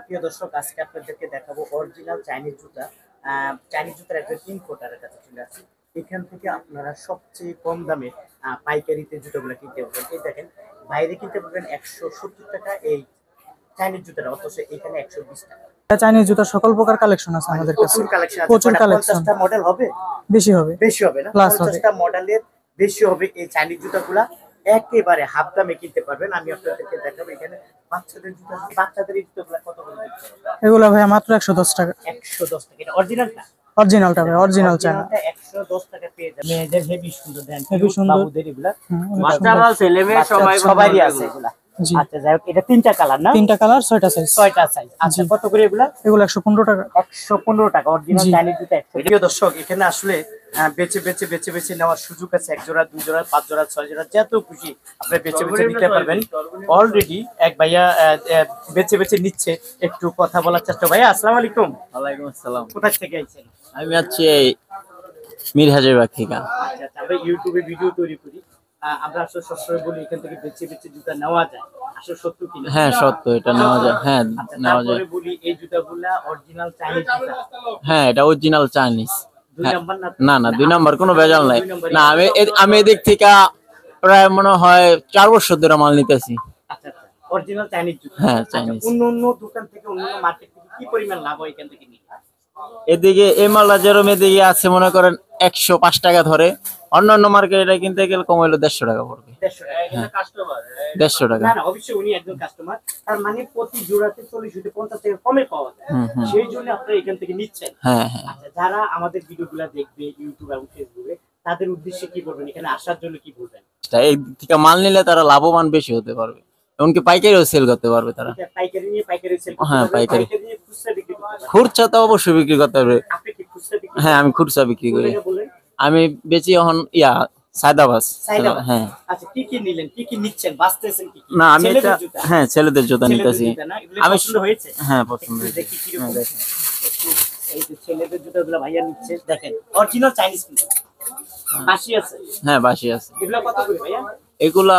প্রিয় দর্শক, আজকে আপনাদেরকে দেখাবো অরিজিনাল চাইনিজ জুতা। চাইনিজ জুতার একজন ইম্পোর্টারের কাছে চলে আসছে। এখান থেকে আপনারা সবচেয়ে কম দামে পাইকারিতে জুতোগুলো কিনতে পারবেন। এই দেখেন, বাইরে কিনতে পারবেন 170 টাকা এই চাইনিজ জুতাটা, অথচ এখানে 120 টাকা। চাইনিজ জুতার সকল প্রকার কালেকশন আছে মানে আমাদের কাছে। প্রচুর কালেকশন আছে। প্রচুর কালেকশন। 50টা মডেল হবে, বেশি হবে, বেশি হবে না? প্লাস হবে। 50টা মডেলের বেশি হবে। এই চাইনিজ জুতাগুলা একেবারে হাফ দামে কিনতে পারবেন। আমি আপনাদেরকে দেখাবো এখানে বাচ্চাদের জুতা। বাচ্চাদের এই জুতাগুলা কত করে দিচ্ছেন? এগুলো ভাই মাত্র 110 টাকা। 110 টাকা। এটা অরিজিনালটা? অরিজিনালটা ভাই, অরিজিনাল চায়না। 110 টাকা পেয়ে যাবেন। মেয়েদের হেভি সুন্দর দেন, হেভি সুন্দর বাবুদের এগুলা মাস্টারবাল ছেলে মেয়ে সবাই সবারই আছে এগুলা। জি। আচ্ছা, যাই হোক, এটা তিনটা কালার না? তিনটা কালার, 6টা সাইজ। 6টা সাইজ। আচ্ছা, কত করে এগুলা? এগুলো 115 টাকা। 115 টাকা অরিজিনাল জি। চাইনিজ জুতা। প্রিয় দর্শক, এখানে আসলে বেছে বেছে বেছে বেছে নেওয়ার সুযোগ আছে। 1 জোড়া, 2 জোড়া, 5 জোড়া, 6 জোড়া, যত খুশি আপনি বেছে বেছে নিতে পারবেন। অলরেডি এক ভাইয়া বেছে বেছে নিচ্ছে। একটু কথা বলার চেষ্টা। ভাইয়া, আসসালামু আলাইকুম। ওয়ালাইকুম আসসালাম। কোথা থেকে আইছেন? আমি আছি এই মিরহাজিরবাগ থেকে। আচ্ছা, আমরা ইউটিউবে ভিডিও তৈরি করি। আমরা আসলে সবসময় বলি এখান থেকে বেছে বেছে জুতা নেওয়া যায়। আসলে সত্য কি না? হ্যাঁ সত্য, এটা নেওয়া যায়। হ্যাঁ আচ্ছা, নেওয়া যায়। তারপরে বলি এই জুতাগুলা অরিজিনাল চাইনিজ জুতা। হ্যাঁ এটা অরিজিনাল চাইনিজ। দুই নাম্বার না? না না, 2 নাম্বার কোনো ভেজাল নাই। দুই নাম্বারই। না আমি এদিক থেকে প্রায় মনে হয় 4 বছর ধরে মাল নিতেছি। আচ্ছা আচ্ছা, অরিজিনাল চাইনিজ জুতা। হ্যাঁ আচ্ছা, চাইনিজ। অন্য অন্য দোকান থেকে, অন্য মার্কেট থেকে কি পরিমাণ লাভ হয় এখান থেকে নিলে? এদিকে এই মালটা যেরকম এদিকে আছে মনে করেন 105 টাকা ধরে, অন্যান্য মার্কেটে কিনতে গেলে কম হইলো 150 টাকা পড়বে। 150 টাকা। এটা কাস্টমার? 150 টাকা। না না, অবশ্যই উনি একজন কাস্টমার। তার মানে প্রতি জোড়াতে 40 থেকে 50 টাকা কমে পাওয়া যায়। সেই জন্য আপনারা এখান থেকে নিচ্ছেন। হ্যাঁ হ্যাঁ। আচ্ছা, যারা আমাদের ভিডিওগুলো দেখবে ইউটিউব এবং ফেসবুকে, তাদের উদ্দেশ্যে কি বলবেন? এখানে আসার জন্য কি বলবেন? এই থেকে মাল নিলে তারা লাভবান বেশি হতে পারবে, এমনকি পাইকারিও সেল করতে পারবে তারা। এটা পাইকারি নিয়ে পাইকারি সেল করতে হ্যাঁ, পারবেন, পাইকারি। নিয়ে খুচরা বিক্রি করতে পারবেন। খুচরা তো অবশ্যই বিক্রি করতে পারবে। আপনি কি খুচরা বিক্রি? হ্যাঁ আমি খুচরা বিক্রি করি। করেন বলেন। আমি বেচি এখন সায়দাবাস। সাইদাবাদ। হ্যাঁ। আচ্ছা, কি কি নিলেন, কি কি নিচ্ছেন, বাঁচতেছেন কি কি? না আমি ছেলেদের এটা জুতা? হ্যাঁ ছেলেদের জুতা ছেলেদের নিতেছি। জুতা না? এগুলো আমি পছন্দ হয়েছে? হ্যাঁ পছন্দ একটু হয়েছে। দেখি কিরকম। হ্যাঁ, দেখেন। একটু এই যে ছেলেদের জুতাগুলো ভাইয়া নিচ্ছে, দেখেন অরিজিনাল চাইনিজ কিন্তু বাসি আছে। হ্যাঁ বাসি আছে। এগুলো কত করে ভাইয়া? এগুলা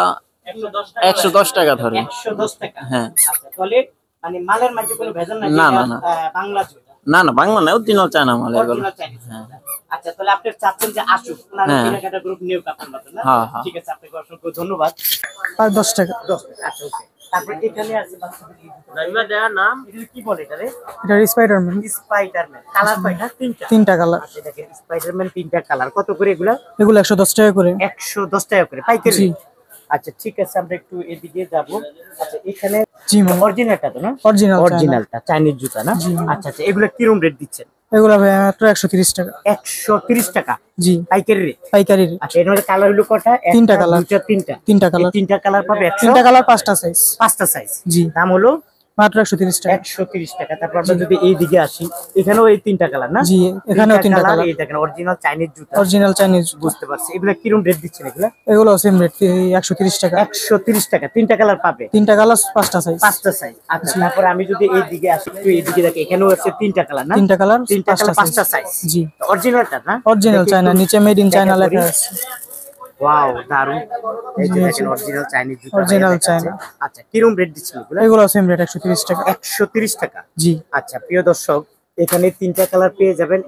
110 টাকা। 110 টাকা ধরে। 110 টাকা। হ্যাঁ। আচ্ছা, তাহলে মানে মালের মাঝে কোনো ভেজাল নাই? না, এটা, না, না। বাংলা জুতা, না না বাংলা না, অরিজিনাল চায়না মাল এগুলো। Original Chinese. হ্যাঁ। আচ্ছা, তাহলে আপনি চাচ্ছেন যে আসুক, ওনারা হ্যাঁ। কেনাকাটা গ্রুপ নিয়োগ আপনার মতো না? হ্যাঁ, হ্যাঁ। ঠিক আছে, আপনাকে অসংখ্য ধন্যবাদ। আর 10 টাকা। 10 টাকা। আচ্ছা, ওকে। তারপর এখানে আছে বাচ্চাদের এই জুতা। এটা কি বলে এটারে? এটা স্পাইডারম্যান। স্পাইডারম্যান। কালার কয়টা? তিনটা। তিনটা কালার। আচ্ছা, দেখেন স্পাইডারম্যান তিনটা কালার। কত করে এগুলা? এগুলো 110 টাকা করে। 110 টাকা করে পাইকারি? জি। আচ্ছা, ঠিক আছে, আমরা একটু এদিকে যাব। আচ্ছা, এখানে জি ম্যাম। অরিজিনালটা তো না? Original China. অরিজিনালটা চাইনিজ জুতা না? জি। আচ্ছা আচ্ছা, এগুলা কিরকম রেট দিচ্ছেন? এগুলো ভাই মাত্র 130 টাকা। 130 টাকা জি। পাইকারি রেট? পাইকারি রেট। আচ্ছা, এর মধ্যে কালার হলো কটা? তিনটা একটা, কালার। দুইটা, তিনটা। তিনটা কালার। এই তিনটা কালার পাবে 100? তিনটা কালার, 5টা সাইজ। 5টা সাইজ। জি। দাম হলো মাত্র 130 টাকা। 130 টাকা। তারপর আমরা যদি এই দিকে আসি, এখানেও এই তিনটা কালার না? জি, এখানেও তিনটা কালার। এই দেখেন অরিজিনাল চাইনিজ জুতা। Original Chinese. বুঝতে পারছি। এগুলা কিরকম রেট দিচ্ছেন এগুলা? এগুলো সেম রেট, 130 টাকা। 130 টাকা। তিনটা কালার পাবে? তিনটা কালার, 5টা সাইজ। 5টা সাইজ। আচ্ছা, তারপর আমি যদি এই দিকে আসি, একটু এই দিকে দেখি, এখানেও আছে তিনটা কালার না? তিনটা কালার, তিনটা কালার, 5টা 5টা সাইজ। জি। অরিজিনালটা না? অরিজিনাল দেখি চায়না, একটু নিচে মেড ইন চায়না দেখা করি। লেখা আছে। ওয়াও, দারুন। এই যে জি, দেখেন জি। অরিজিনাল চাইনিজ জুতা। Original ভাইয়া দেখাচ্ছে। চায়না। আচ্ছা, কিরকম রেট দিচ্ছেন এগুলা? এগুলো সেম রেট, 130 টাকা। 130 টাকা। জি। আচ্ছা, প্রিয় দর্শক, এখানে তিনটা কালার পেয়ে যাবেন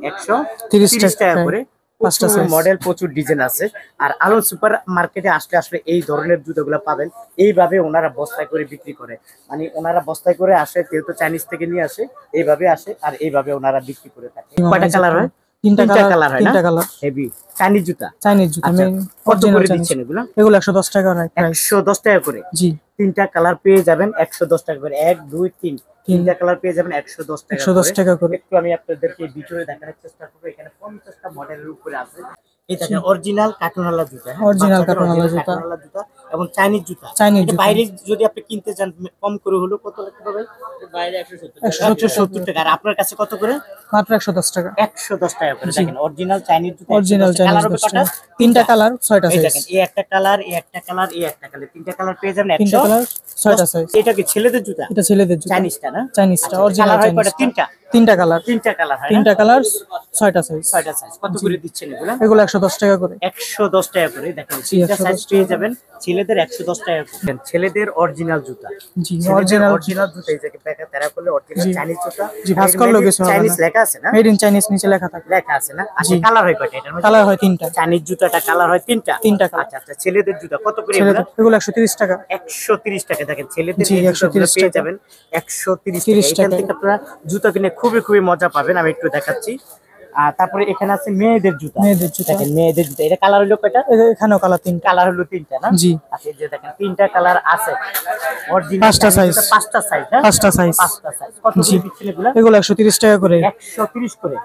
30 130 টাকা করে। 5টা প্রচুর size। মডেল, প্রচুর ডিজাইন আছে। আর আলম সুপার মার্কেটে আসলে আসলে এই ধরনের জুতোগুলো পাবেন। এইভাবে ওনারা বস্তায় করে বিক্রি করে, মানে ওনারা বস্তায় করে আসে, কেউ তো চাইনিজ থেকে নিয়ে আসে, এইভাবে আসে আর এইভাবে ওনারা বিক্রি করে থাকে। কয়টা কালার হয়? তিনটা কালার হয় না? তিনটা কালার। হেভি চাইনিজ জুতা। চাইনিজ জুতা। আচ্ছা, কত অরিজিনাল করে চাইনিজ। দিচ্ছেন এগুলো? এগুলো 110 টাকা প্রাইস। 110 টাকা করে। জি। তিনটা কালার পেয়ে যাবেন 110 টাকা করে। 1 2 3 তিনটা কালার পেয়ে যাবেন 110 টাকা 110 টাকা করে। একটু আমি আপনাদেরকে ভিডিওতে দেখানোর চেষ্টা করব। এখানে 50টা মডেলের উপরে আছে। এই দেখেন অরিজিনাল কার্টুনওয়ালা জুতা। হ্যাঁ, অরিজিনাল বাচ্চাদের কার্টুনওয়ালা original জুতা। কার্টুনওয়ালা জুতা এবং চাইনিজ জুতা। চাইনিজ এটা জুতা। বাইরে যদি আপনি কিনতে চান কম করে হলো কত লাগতে পাবে? বাইরে 170 টাকা। আর আপনার কাছে কত করে? মাত্র 110 টাকা। 110 টাকা করে। জি। দেখেন অরিজিনাল চাইনিজ জুতা, অরিজিনাল 110 চাইনিজ কালার হবে 10 কটা? টাকা। তিনটা কালার, 6টা এই সাইজ। দেখেন এই একটা কালার, এই একটা কালার, এই একটা কালার, তিনটা কালার পেয়ে যাবেন তিনটা 110। কালার, 6টা সাইজ। এটা কি ছেলেদের জুতা? এটা ছেলেদের জুতা। চাইনিজটা না? চাইনিজটা আচ্ছা, অরিজিনাল কালার হয় চাইনিজ। কয়টা? তিনটা। তিনটা কালার। তিনটা কালার হয় না? তিনটা কালার, 6টা সাইজ। 6টা সাইজ। কত করে দিচ্ছেন এগুলা? এগুলো 110 টাকা করে। 110 টাকা করে। দেখেন জি, তিনটা 110 সাইজ পেয়ে যাবেন ছেলেদের 110 টাকা করে। দেখেন, ছেলেদের অরিজিনাল জুতা, জি ছেলেদের অরিজিনাল। অরিজিনাল জুতা। এই যে প্যাকা তারা করলে অরিজিনাল জি। চাইনিজ জুতা। জি, ভাঁজ করলেও কিছু হবে চাইনিজ না। লেখা আছে না? মেড ইন চাইনিজ নিচে লেখা থাকে। লেখা আছে না? আচ্ছা, জি। কালার হয় কয়টা এটার মধ্যে? কালার হয় তিনটা। চাইনিজ জুতাটা কালার হয় তিনটা। তিনটা কালার। আচ্ছা আচ্ছা, ছেলেদের জুতা কত করে এগুলা? ছেলেদের এগুলো 130 টাকা। 130 টাকা। দেখেন ছেলেদের জি, এই জুতাগুলো 130 পেয়ে টাকা। যাবেন 130 30 টাকা। এখান টাকা। থেকে আপনারা জুতা কিনে খুবই খুবই মজা পাবেন। আমি একটু দেখাচ্ছি। আর তারপরে এখানে আছে মেয়েদের জুতা। মেয়েদের জুতা। দেখেন মেয়েদের জুতা, এটা কালার হলো কয়টা? এখানেও কালার তিনটা। কালার হলো তিনটা না? জি। আচ্ছা, এই যে দেখেন তিনটা কালার আছে। অরিজিনাল পাঁচটা size। পাঁচটা সাইজ না? পাঁচটা size। পাঁচটা সাইজ। কত জি। করে দিচ্ছেন এগুলা? এগুলো 130 টাকা করে। 130 করে।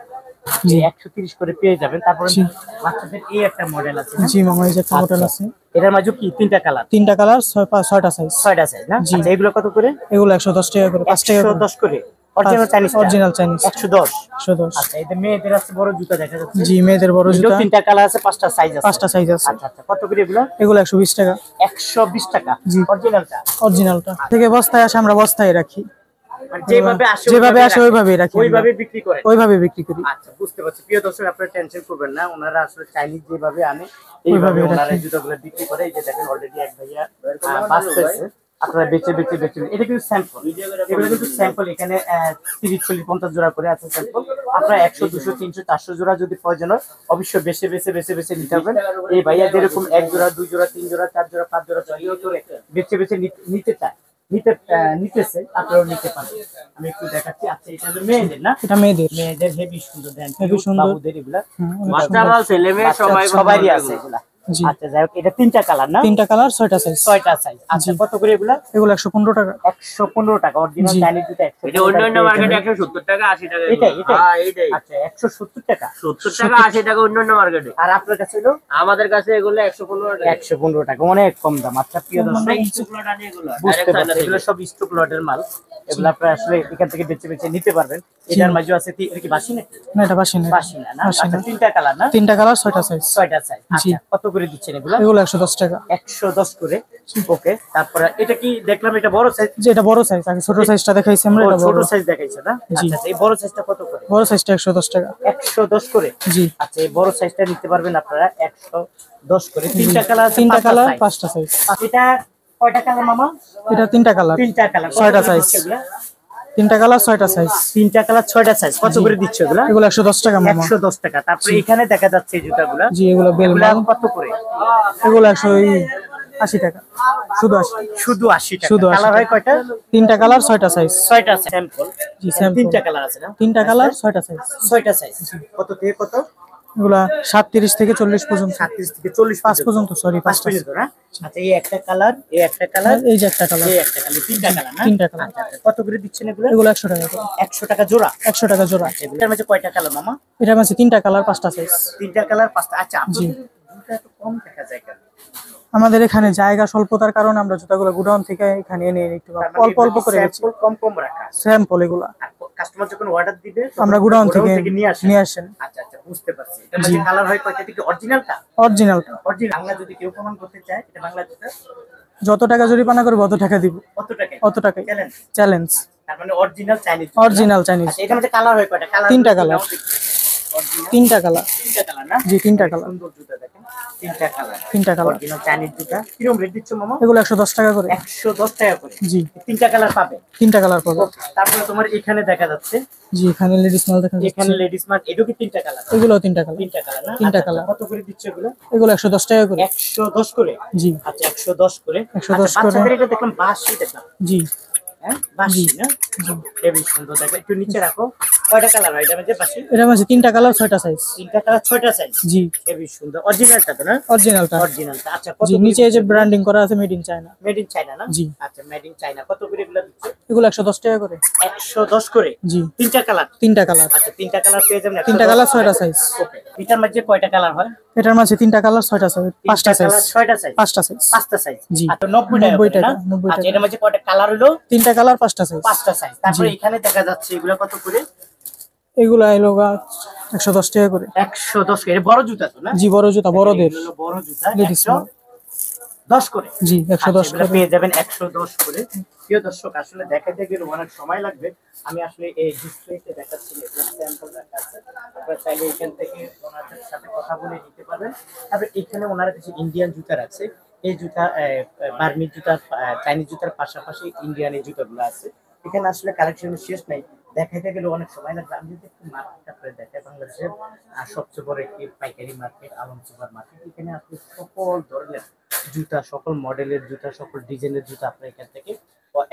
জি। 130 করে পেয়ে যাবেন। তারপরে জি। বাচ্চাদের এই একটা মডেল আছে না? জি মামা, এই যে একটা মডেল আছে। এটার মাঝে কি তিনটা কালার? তিনটা কালার, 6টা সাইজ। 6টা সাইজ না? জি। আচ্ছা, এগুলো কত করে? এগুলো 110 টাকা করে, 5 টাকা করে। 110 করে। Original Chinese. Original Chinese. 110। 110। আচ্ছা, এই যে মেয়েদের আছে বড় জুতা দেখা যাচ্ছে। জি, মেয়েদের বড় এটাও জুতা। তিনটা কালার আছে, পাঁচটা সাইজ আছে। 5টা সাইজ আছে। আচ্ছা আচ্ছা, কত করে এগুলো? এগুলো 120 টাকা। 120 টাকা। জি। অরিজিনালটা অরিজিনালটা থেকে বস্তায় আসে, আমরা বস্তায় রাখি। মানে যেভাবে আসে যেভাবে আসে ওইভাবেই রাখি আমরা। ওইভাবে বিক্রি করে। ওইভাবে বিক্রি করি। আচ্ছা, বুঝতে পারছি। প্রিয় দর্শক, আপনারা টেনশন করবেন না, ওনারা আসলে চাইনিজ যেভাবে আনে ওইভাবে এইভাবে ওনারা রাখি। এই জুতাগুলো বিক্রি করে। এই যে দেখেন অলরেডি এক ভাইয়া বাঁচতেছে। আপনারা বেচে বেচে বেচে, এটা কিন্তু স্যাম্পল। এগুলো কিন্তু স্যাম্পল। এখানে 30, 40, 50 জোড়া করে আছে স্যাম্পল। আপনারা 100, 200, 300, 400 জোড়া যদি প্রয়োজন হয় অবশ্যই বেছে বেছে বেছে বেছে নিতে পারবেন। এই ভাইয়া যেরকম 1 জোড়া, 2 জোড়া, 3 জোড়া, 4 জোড়া, 5 জোড়া, 6 জোড়া করে বেছে বেছে নিতে চায়, নিতেছে, আপনারাও নিতে পারেন। আমি একটু দেখাচ্ছি। আচ্ছা, এটা হলো মেয়েদের না? এটা মেয়েদের। মেয়েদের হেভি সুন্দর দেন, হেভি সুন্দর। বাবুদের এগুলা অনেক বাচ্চারা, ছেলে মেয়ে সবারই আছে এগুলা। জি। আচ্ছা, যাই হোক, এটা তিনটা কালার না? তিনটা কালার, 6টা সাইজ। 6টা সাইজ। আচ্ছা, জি। কত করে এগুলা? এগুলো 115 টাকা। 115 টাকা। অরিজিনাল জি। চাইনিজ জুতা 115 এটা অন্যান্য টাকা। মার্কেটে 170 টাকা 80 টাকা। এটাই এটাই। হ্যাঁ, এইটাই। আচ্ছা, 170 টাকা। 70 টাকা 80 টাকা অন্যান্য মার্কেটে। আর আপনার কাছে হলো আমাদের কাছে এগুলো 115 টাকা। 115 টাকা, অনেক কম দাম। আচ্ছা, প্রিয় দর্শক, স্টুকলাট আছে এগুলো। বুঝতে Direct পারছি, চায়না এগুলো থেকে। সব স্টক লটের মাল। এগুলো আপনারা আসলে এখান থেকে বেছে বেছে নিতে পারবেন। এটার মাঝে আছে এটা কি বাসি নাকি? না, এটা বাসি না। বাসি না না? বাসি আচ্ছা, না। তিনটা কালার না? তিনটা কালার, 6টা সাইজ। 6টা সাইজ। জি। আচ্ছা, কত করে দিচ্ছেন এগুলো? এগুলো 110 টাকা। 110 করে। ওকে, তারপরে এটা কি দেখলাম, এটা বড় সাইজ। যে এটা বড় সাইজ, আগে ছোট সাইজটা দেখাইছি আমরা, এটা ছোট বড়। সাইজ দেখাইছে না? জি। আচ্ছা, এই বড় সাইজটা কত করে? বড় সাইজটা 110 টাকা। 110 করে। জি। আচ্ছা, এই বড় সাইজটা নিতে পারবেন আপনারা 110 করে। তিনটা কালার আছে, তিনটা পাঁচটা কালার, size। 5টা সাইজ। এটা কয়টা কালার মামা? এটা তিনটা কালার, তিনটা কালার। 6টা size। তিনটা কালার, 6টা সাইজ। তিনটা কালার, 6টা সাইজ। কত করে দিচ্ছ এগুলা? এগুলো 110 টাকা মামা। 110 টাকা। তারপরে এখানে দেখা যাচ্ছে এই জুতাগুলা। জি, এগুলো বেল এগুলা মাল। কত করে? এগুলো 180 টাকা। শুধু 80। শুধু 80 টাকা। শুধু 80 কালার হয় কয়টা? তিনটা কালার, 6টা সাইজ। 6টা স্যাম্পল। জি, sample। তিনটা কালার আছে না? তিনটা কালার, 6টা সাইজ। 6টা সাইজ। কত থেকে কত? এগুলা 37 থেকে 40 পর্যন্ত। 37 থেকে 40 5 পর্যন্ত, সরি, 5 5টা। পর্যন্ত না? আচ্ছা, এই একটা কালার, এই একটা কালার, এই যে একটা কালার। এই একটা কালার, তিনটা কালার না? তিনটা কালার। আচ্ছা, আচ্ছা, কত করে দিচ্ছেন এগুলো? এগুলো 100 টাকা করে। 100 টাকা জোড়া। 100 টাকা জোড়া। এগুলোর মধ্যে কয়টা কালার মামা? এটার মাঝে তিনটা কালার, 5টা সাইজ। তিনটা কালার, পাঁচটা। আচ্ছা, জি। আপনাদের জুতা এত কম দেখা যায় কেন? আমাদের এখানে জায়গা স্বল্পতার কারণে আমরা জুতাগুলো গুডাউন থেকে এখানে এনে একটু তার মানে অল্প অল্প করে বেচি। sample কম কম রাখা। স্যাম্পল এগুলা আর কাস্টমার যখন অর্ডার দিবে তখন আমরা গুডাউন থেকে নিয়ে আসেন। নিয়ে আসেন। আচ্ছা আচ্ছা, বুঝতে পারছি। এটা মানে কালার হয় কয়টা থেকে? অরিজিনালটা? অরিজিনালটা। অরিজিনাল। বাংলা যদি কেউ প্রমাণ করতে চায় এটা বাংলা জুতা, যত টাকা জরিমানা করবে অত টাকা দিব। কত টাকা? অত টাকাই। চ্যালেঞ্জ। চ্যালেঞ্জ। তার মানে অরিজিনাল চাইনিজ। Original Chinese. আচ্ছা, এটার মধ্যে কালার হয় কয়টা? কালার তিনটা colour। তিনটা কালার। তিনটা কালার না? জি, তিনটা কালার। সুন্দর জুতা দেখেন। তিনটা কালার। তিনটা কালার। অরিজিনাল চাইনিজ জুতা। কিরকম রেট দিচ্ছ মামা? এগুলো 110 টাকা করে। 110 টাকা করে। জি, তিনটা কালার পাবে। তিনটা কালার পাবো। তারপরে তোমার এখানে দেখা যাচ্ছে, জি, এখানে লেডিস মাল দেখা এখানে যাচ্ছে। লেডিস মার্ক, এটাও কি তিনটা কালার? এগুলো তিনটা কালার। তিনটা কালার না? তিনটা আচ্ছা, colour। কত করে দিচ্ছ এগুলো? এগুলো 110 টাকা করে। 110 করে। জি, আচ্ছা, 110 করে। 110 আচ্ছা, করে। বাচ্চাদের এটা দেখলাম বাঁশি দেখলাম। জি, হ্যাঁ, বাঁশি না? হেবি সুন্দর। দেখো, একটু নিচে রাখো। কয়টা কালার হয় এটা মধ্যে বাঁশি? এটার মাঝে তিনটা কালার, 6টা সাইজ। তিনটা কালার, 6টা সাইজ। জি, হেবি সুন্দর। অরিজিনালটা তো না? অরিজিনালটা। অরিজিনালটা। আচ্ছা, কত জি, নিচে এই যে ব্র্যান্ডিং করা আছে made in China. Made in China না? জি। আচ্ছা, মেড ইন চায়না। কত করে এগুলো দিচ্ছে? এগুলো 110 টাকা করে। 110 করে। জি, তিনটা কালার। তিনটা কালার। আচ্ছা, তিনটা কালার পেয়ে যাবেন 110। তিনটা কালার, 6টা সাইজ। ওকে। এটার মধ্যে কয়টা কালার হয়? এটার মাঝে তিনটা কালার, 6টা সাইজ, 5টা সাইজ। 6টা সাইজ। 5টা সাইজ। 5টা সাইজ। জি। আচ্ছা, 90 টাকা 90 করে না? টাকা, 90 আচ্ছা, টাকা। এটার মধ্যে কয়টা কালার হলো? তিনটা কালার, 5টা সাইজ। 5টা সাইজ। তারপরে এখানে দেখা যাচ্ছে এগুলো কত করে? এগুলা এলো 110 টাকা করে। 110 করে বড় জুতা তো না? জি বড় জুতা বড়দের, এগুলো বড় জুতা লেডিস 110 করে। জি 110 এগুলো করে। পেয়ে যাবেন 110 করে। প্রিয় দর্শক, আসলে দেখাতে গেলে অনেক সময় লাগবে। আমি আসলে এই ডিসপ্লেতে দেখাচ্ছি, স্যাম্পল রাখা আছে। আপনারা চাইলে এখান থেকে ওনাদের সাথে কথা বলে নিতে পারবেন। তারপরে এখানে ওনারা কিছু ইন্ডিয়ান জুতা আছে। এই জুতা বার্মিজ জুতা, চাইনিজ জুতার পাশাপাশি ইন্ডিয়ান এই জুতাগুলো আছে। এখানে আসলে কালেকশনের শেষ নাই, দেখাইতে গেলে অনেক সময় লাগবে। আমি যদি একটু মার্কেটটা করে দেখাই, বাংলাদেশের সবচেয়ে বড় একটি পাইকারি মার্কেট আলম সুপার মার্কেট। এখানে আপনি সকল ধরনের জুতা, সকল মডেলের জুতা, সকল ডিজাইনের জুতা আপনি এখান থেকে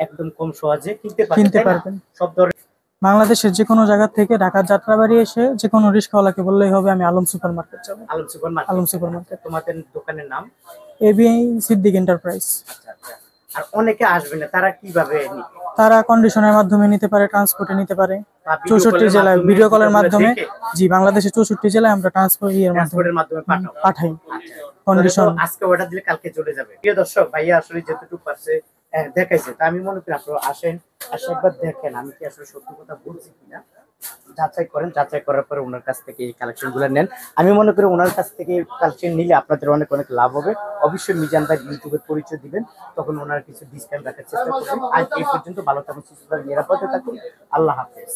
একদম কম সহজে কিনতে কিনতে তাই না? পারবেন। সব ধরনের বাংলাদেশের যে কোনো জায়গা থেকে ঢাকার যাত্রাবাড়ি এসে যে কোনো রিস্কাওয়ালাকে বললেই হবে আমি আলম সুপার মার্কেট যাবো। Alam super market. Alam super market, তোমাদের দোকানের নাম? ABI Siddique enterprise. আচ্ছা আচ্ছা। আর অনেকে আসবে না, তারা কিভাবে নিবে? তারা কন্ডিশনের মাধ্যমে নিতে পারে, ট্রান্সপোর্টে নিতে পারে। বা ভিডিও 64 কলের জেলায় মাধ্যমে, ভিডিও কলের মাধ্যমে, দেখে জি বাংলাদেশের 64 জেলায় আমরা ট্রান্সপোর্টের মাধ্যমে পাঠাও। পাঠাই। আচ্ছা। কন্ডিশন তাহলে তো আজকে অর্ডার দিলে কালকে চলে যাবে। প্রিয় দর্শক, ভাইয়া আসলে যতটুকু পারছে দেখাইছে, তা আমি মনে করি আপনারা আসেন, আসে একবার দেখেন আমি কি আসলে সত্যি কথা বলছি কিনা। যাচাই করেন, যাচাই করার পরে ওনার কাছ থেকে এই কালেকশন গুলো নেন। আমি মনে করি ওনার কাছ থেকে কালেকশন নিলে আপনাদের অনেক অনেক লাভ হবে। অবশ্যই মিজান ভাই ইউটিউবের পরিচয় দিবেন, তখন ওনার কিছু ডিসকাউন্ট রাখার চেষ্টা করবেন। আজ এই পর্যন্ত, ভালো থাকুন, সুস্থ থাকুন, নিরাপদে থাকুন। আল্লাহ হাফেজ।